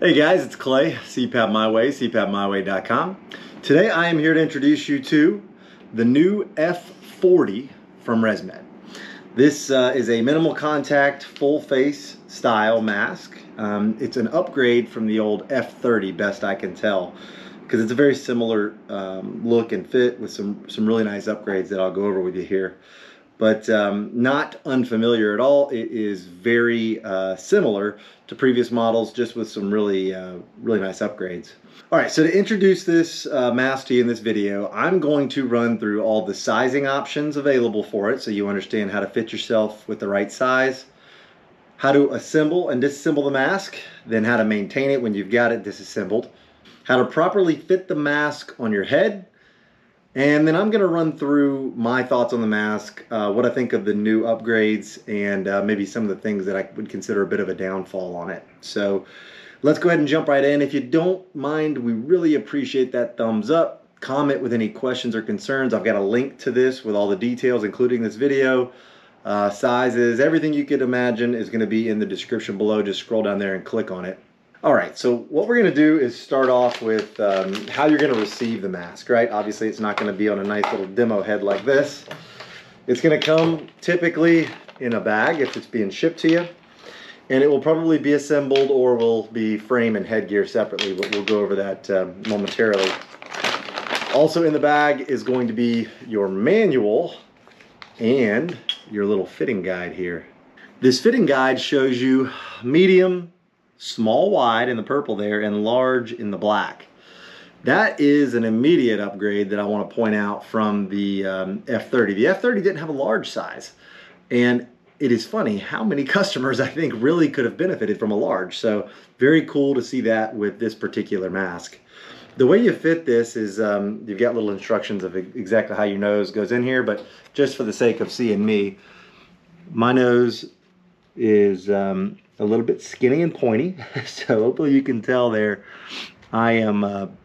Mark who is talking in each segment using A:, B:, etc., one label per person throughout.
A: Hey guys, it's Clay, CPAP My Way, CPAPMyWay.com. Today I am here to introduce you to the new F40 from ResMed. This is a minimal contact, full face style mask. It's an upgrade from the old F30, best I can tell, because it's a very similar look and fit with some really nice upgrades that I'll go over with you here. But not unfamiliar at all. It is very similar to previous models, just with some really nice upgrades. All right, so to introduce this mask to you in this video, I'm going to run through all the sizing options available for it so you understand how to fit yourself with the right size, how to assemble and disassemble the mask, then how to maintain it when you've got it disassembled, how to properly fit the mask on your head, and then I'm going to run through my thoughts on the mask, what I think of the new upgrades, and maybe some of the things that I would consider a bit of a downfall on it. So let's go ahead and jump right in. If you don't mind, we really appreciate that thumbs up. Comment with any questions or concerns. I've got a link to this with all the details, including this video, sizes, everything you could imagine is going to be in the description below. Just scroll down there and click on it. All right, so what we're going to do is start off with how you're going to receive the mask, right? Obviously, it's not going to be on a nice little demo head like this. It's going to come typically in a bag if it's being shipped to you, and it will probably be assembled or will be frame and headgear separately, but we'll go over that momentarily. Also in the bag is going to be your manual and your little fitting guide here. This fitting guide shows you medium, small wide in the purple there, and large in the black. That is an immediate upgrade that I want to point out from the F30. The F30 didn't have a large size, and it is funny how many customers I think really could have benefited from a large. So very cool to see that with this particular mask. The way you fit this is you've got little instructions of exactly how your nose goes in here, but just for the sake of seeing me, my nose is a little bit skinny and pointy, so hopefully you can tell there I am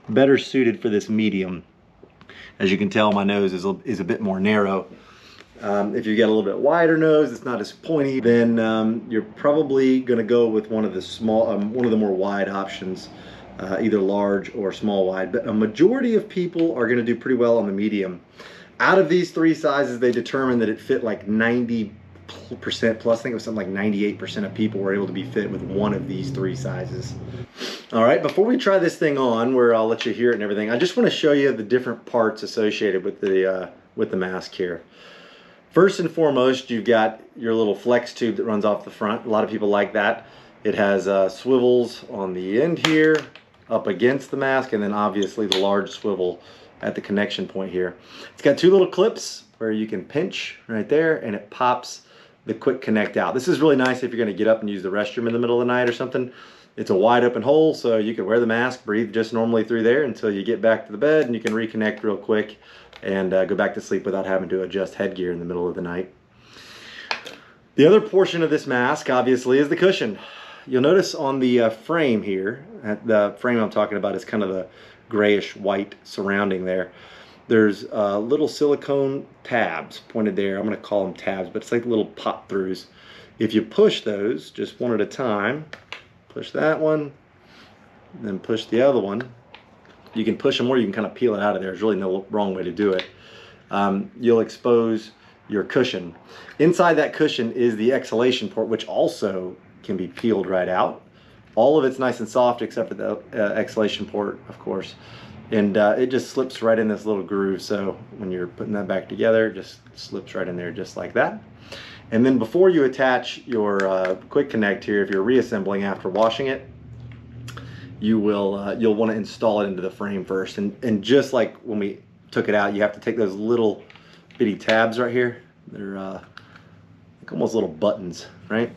A: better suited for this medium. As you can tell, my nose is a bit more narrow. If you get a little bit wider nose, it's not as pointy, then you're probably going to go with one of the more wide options, either large or small wide. But a majority of people are going to do pretty well on the medium. Out of these three sizes, they determined that it fit like 90% plus. I think it was something like 98% of people were able to be fit with one of these three sizes. All right, before we try this thing on, where I'll let you hear it and everything, I just want to show you the different parts associated with the mask here. First and foremost, you've got your little flex tube that runs off the front. A lot of people like that. It has swivels on the end here, up against the mask, and then obviously the large swivel at the connection point here. It's got two little clips where you can pinch right there, and it pops the quick connect out. This is really nice if you're going to get up and use the restroom in the middle of the night or something. It's a wide open hole, so you can wear the mask, breathe just normally through there until you get back to the bed, and you can reconnect real quick and go back to sleep without having to adjust headgear in the middle of the night. The other portion of this mask, obviously, is the cushion. You'll notice on the frame here, the frame I'm talking about is kind of the grayish white surrounding there. There's little silicone tabs pointed there. I'm going to call them tabs, but it's like little pop throughs. If you push those just one at a time, push that one, then push the other one. You can push them or you can kind of peel it out of there. There's really no wrong way to do it. You'll expose your cushion. Inside that cushion is the exhalation port, which also can be peeled right out. All of it's nice and soft except for the exhalation port, of course. And it just slips right in this little groove, so when you're putting that back together, it just slips right in there just like that. And then before you attach your quick connect here, if you're reassembling after washing it, you'll want to install it into the frame first. And just like when we took it out, you have to take those little bitty tabs right here. They're like almost little buttons, right?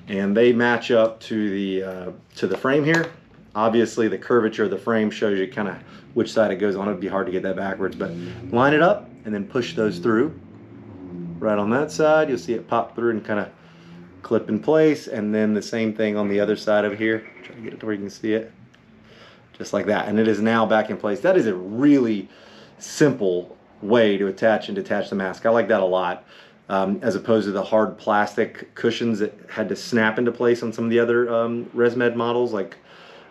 A: And they match up to the frame here. Obviously, the curvature of the frame shows you kind of which side it goes on. It'd be hard to get that backwards, but line it up and then push those through. Right on that side, you'll see it pop through and kind of clip in place, and then the same thing on the other side over here. Try to get it to where you can see it. Just like that, and it is now back in place. That is a really simple way to attach and detach the mask. I like that a lot. As opposed to the hard plastic cushions that had to snap into place on some of the other ResMed models, like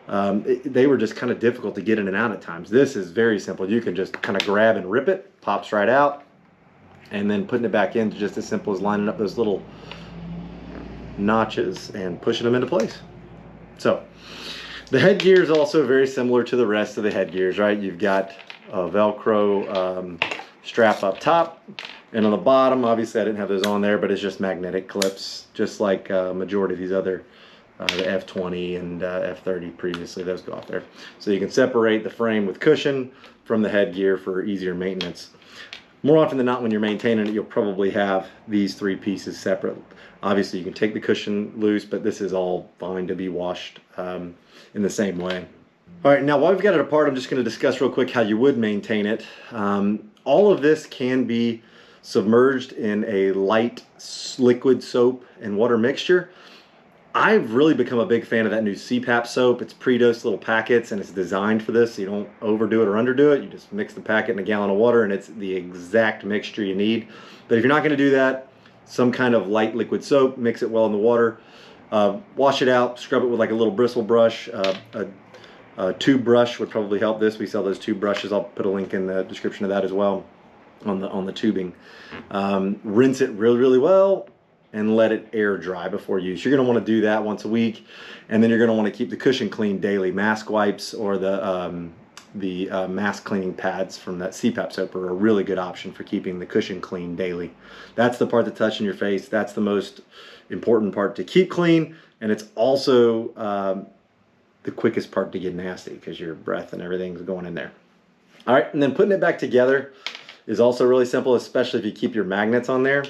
A: they were just kind of difficult to get in and out at times. This is very simple. You can just kind of grab and rip it, pops right out, and then putting it back in, just as simple as lining up those little notches and pushing them into place. So the headgear is also very similar to the rest of the headgears, right? You've got a Velcro strap up top, and on the bottom, obviously I didn't have those on there, but it's just magnetic clips, just like majority of these other the F20 and F30 previously, those go off there. So you can separate the frame with cushion from the headgear for easier maintenance. More often than not, when you're maintaining it, you'll probably have these three pieces separate. Obviously you can take the cushion loose, but this is all fine to be washed in the same way. All right, now while we've got it apart, I'm just going to discuss real quick how you would maintain it. All of this can be submerged in a light liquid soap and water mixture. I've really become a big fan of that new CPAP soap. It's pre-dosed little packets, and it's designed for this, so you don't overdo it or underdo it. You just mix the packet in a gallon of water, and it's the exact mixture you need. But if you're not going to do that, some kind of light liquid soap, mix it well in the water, wash it out, scrub it with like a little bristle brush. A tube brush would probably help this. We sell those tube brushes. I'll put a link in the description of that as well on the tubing. Rinse it really well and let it air dry before use. You're going to want to do that once a week, and then you're going to want to keep the cushion clean daily. Mask wipes or the mask cleaning pads from that CPAP soap are a really good option for keeping the cushion clean daily. That's the part that's touching your face. That's the most important part to keep clean, and it's also the quickest part to get nasty because your breath and everything's going in there. All right, and then putting it back together is also really simple, especially if you keep your magnets on there.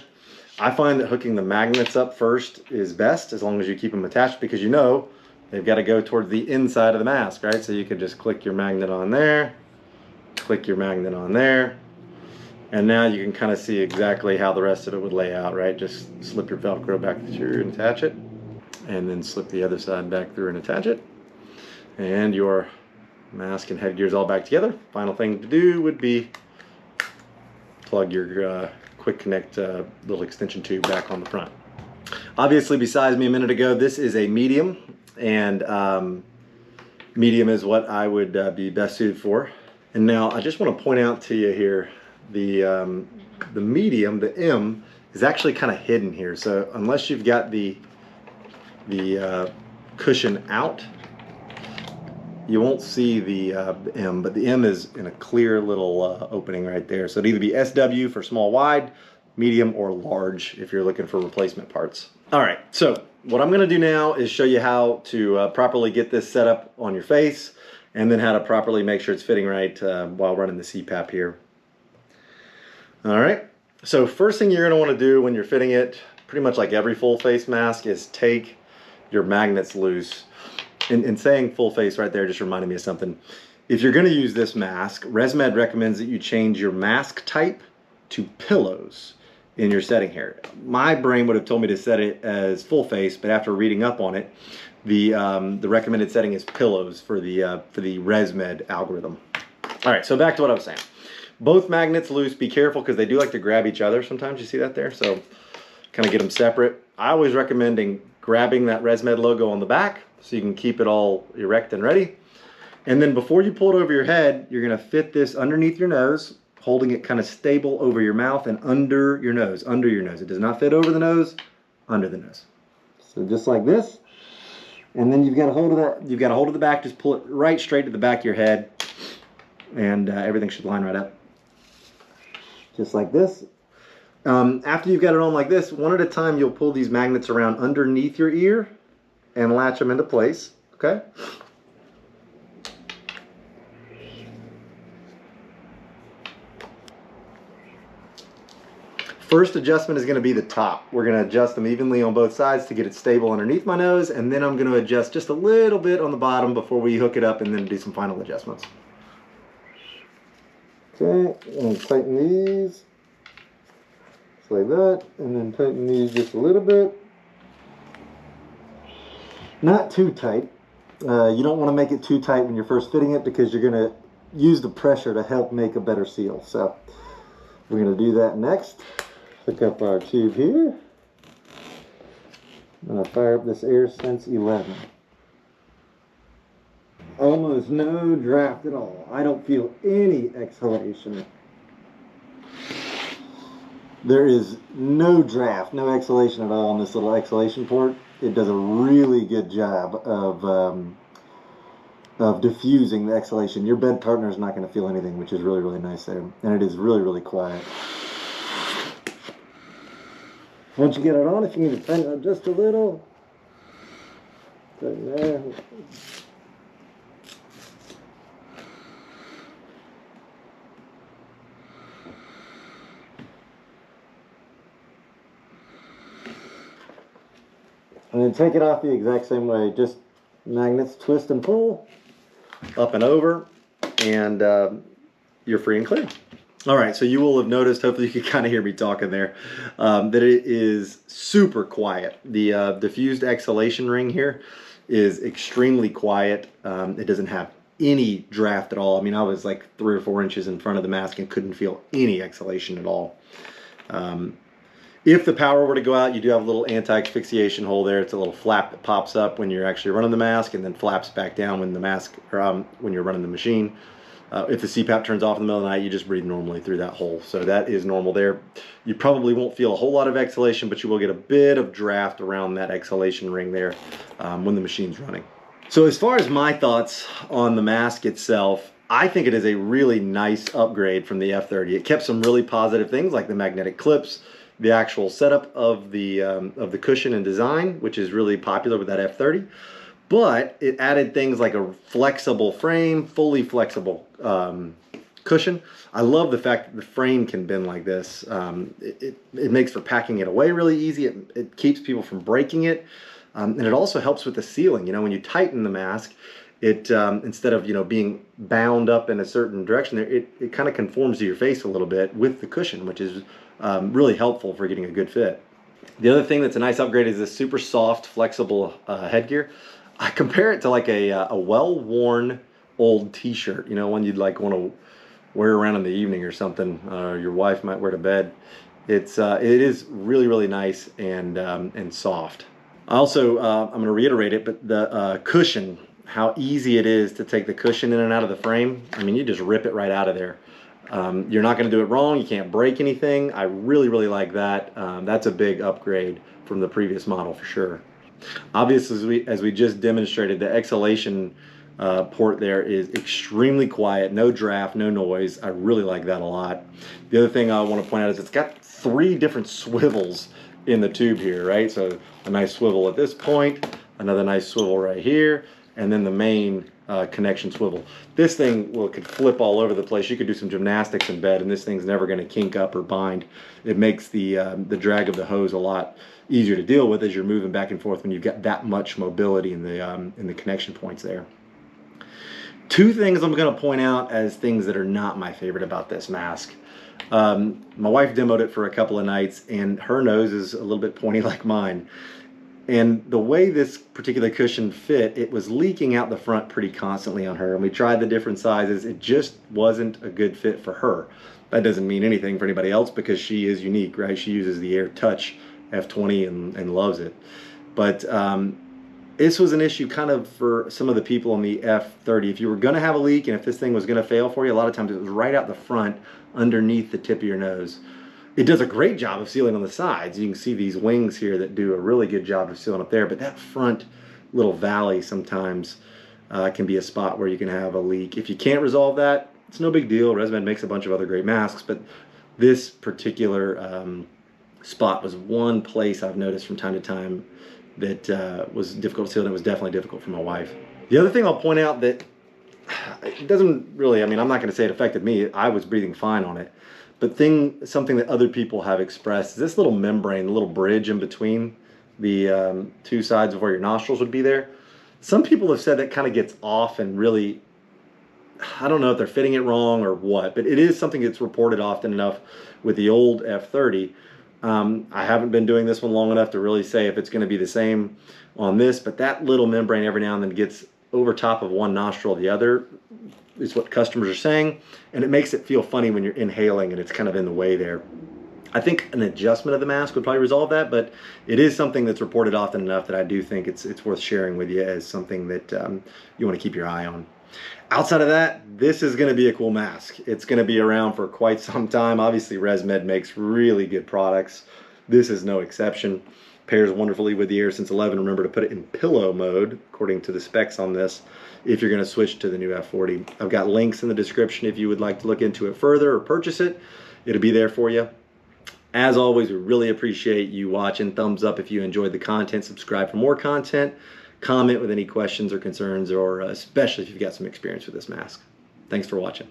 A: I find that hooking the magnets up first is best, as long as you keep them attached, because you know they've got to go towards the inside of the mask, right? So you could just click your magnet on there, click your magnet on there, and now you can kind of see exactly how the rest of it would lay out, right? Just slip your Velcro back through and attach it, and then slip the other side back through and attach it, and your mask and headgear is all back together. Final thing to do would be plug your quick connect little extension tube back on the front. Obviously, besides me a minute ago, this is a medium, and medium is what I would be best suited for. And now I just want to point out to you here, the medium, the M, is actually kind of hidden here. So unless you've got the cushion out, you won't see the M, but the M is in a clear little opening right there. So it'd either be SW for small wide, medium, or large if you're looking for replacement parts. All right, so what I'm gonna do now is show you how to properly get this set up on your face, and then how to properly make sure it's fitting right while running the CPAP here. All right, so first thing you're gonna wanna do when you're fitting it, pretty much like every full face mask, is take your magnets loose. In saying full face right there just reminded me of something. If you're going to use this mask, ResMed recommends that you change your mask type to pillows in your setting here. My brain would have told me to set it as full face, but after reading up on it, the recommended setting is pillows for the ResMed algorithm. All right, so back to what I was saying. Both magnets loose. Be careful because they do like to grab each other sometimes. You see that there? So kind of get them separate. I always recommend grabbing that ResMed logo on the back, so you can keep it all erect and ready. And then before you pull it over your head, you're gonna fit this underneath your nose, holding it kind of stable over your mouth and under your nose, under your nose. It does not fit over the nose, under the nose. So just like this. And then you've got a hold of that, you've got a hold of the back, just pull it right straight to the back of your head, and everything should line right up. Just like this. After you've got it on like this, one at a time, you'll pull these magnets around underneath your ear and latch them into place, okay? First adjustment is going to be the top. We're going to adjust them evenly on both sides to get it stable underneath my nose, and then I'm going to adjust just a little bit on the bottom before we hook it up and then do some final adjustments. Okay, and tighten these. Just like that, and then tighten these just a little bit. Not too tight. You don't want to make it too tight when you're first fitting it because you're going to use the pressure to help make a better seal. So we're going to do that next. Hook up our tube here. I'm going to fire up this AirSense 11. almost no draft at all. I don't feel any exhalation. There is no draft, no exhalation at all on this little exhalation port. It does a really good job of diffusing the exhalation. Your bed partner is not going to feel anything, which is really, really nice there. And it is really, really quiet. Once you get it on, if you need to turn it up just a little, turn there. And then take it off the exact same way. Just magnets, twist and pull, up and over, and you're free and clear. All right, so you will have noticed, hopefully you can kind of hear me talking there, that it is super quiet. The diffused exhalation ring here is extremely quiet. It doesn't have any draft at all. I mean, I was like 3 or 4 inches in front of the mask and couldn't feel any exhalation at all. If the power were to go out, you do have a little anti-asphyxiation hole there. It's a little flap that pops up when you're actually running the mask and then flaps back down when the mask, or when you're running the machine. If the CPAP turns off in the middle of the night, you just breathe normally through that hole. So that is normal there. You probably won't feel a whole lot of exhalation, but you will get a bit of draft around that exhalation ring there when the machine's running. So as far as my thoughts on the mask itself, I think it is a really nice upgrade from the F30. It kept some really positive things like the magnetic clips, the actual setup of the cushion and design, which is really popular with that F30. But it added things like a flexible frame, fully flexible cushion. I love the fact that the frame can bend like this. It makes for packing it away really easy. It keeps people from breaking it. And it also helps with the sealing. You know, when you tighten the mask, it instead of, you know, being bound up in a certain direction, it kind of conforms to your face a little bit with the cushion, which is really helpful for getting a good fit. The other thing that's a nice upgrade is this super soft, flexible headgear. I compare it to like a well-worn old t-shirt, you know, one you'd like want to wear around in the evening or something, your wife might wear to bed. It is really, really nice and soft. Also, I'm going to reiterate it, but the cushion, how easy it is to take the cushion in and out of the frame. I mean, you just rip it right out of there. You're not going to do it wrong. You can't break anything. I really, really like that. That's a big upgrade from the previous model for sure. Obviously, as we just demonstrated, the exhalation port there is extremely quiet, no draft, no noise. I really like that a lot. The other thing I want to point out is it's got 3 different swivels in the tube here, right? So a nice swivel at this point, another nice swivel right here, and then the main connection swivel. This thing could flip all over the place. You could do some gymnastics in bed, and this thing's never going to kink up or bind. It makes the drag of the hose a lot easier to deal with as you're moving back and forth when you've got that much mobility in the connection points there. 2 things I'm going to point out as things that are not my favorite about this mask. My wife demoed it for a couple of nights, and her nose is a little bit pointy like mine. And the way this particular cushion fit, it was leaking out the front pretty constantly on her. And we tried the different sizes. It just wasn't a good fit for her. That doesn't mean anything for anybody else because she is unique, right? She uses the Air Touch F20 and loves it. But this was an issue kind of for some of the people on the F30. If you were going to have a leak and if this thing was going to fail for you, a lot of times it was right out the front underneath the tip of your nose. It does a great job of sealing on the sides. You can see these wings here that do a really good job of sealing up there, but that front little valley sometimes can be a spot where you can have a leak. If you can't resolve that, it's no big deal. ResMed makes a bunch of other great masks, but this particular spot was one place I've noticed from time to time that was difficult to seal, and it was definitely difficult for my wife. The other thing I'll point out that it doesn't really, I mean, I'm not going to say it affected me. I was breathing fine on it. But something that other people have expressed is this little membrane, the little bridge in between the 2 sides of where your nostrils would be there. Some people have said that kind of gets off and really, I don't know if they're fitting it wrong or what, but it is something that's reported often enough with the old F30. I haven't been doing this one long enough to really say if it's going to be the same on this, but that little membrane every now and then gets over top of one nostril or the other is what customers are saying, and it makes it feel funny when you're inhaling and it's kind of in the way there. I think an adjustment of the mask would probably resolve that, but it is something that's reported often enough that I do think it's worth sharing with you as something that you want to keep your eye on. Outside of that, this is going to be a cool mask. It's going to be around for quite some time. Obviously, ResMed makes really good products. This is no exception. Pairs wonderfully with the AirSense 11. Remember to put it in pillow mode, according to the specs on this, if you're going to switch to the new F40. I've got links in the description if you would like to look into it further or purchase it. It'll be there for you. As always, we really appreciate you watching. Thumbs up if you enjoyed the content. Subscribe for more content. Comment with any questions or concerns, or especially if you've got some experience with this mask. Thanks for watching.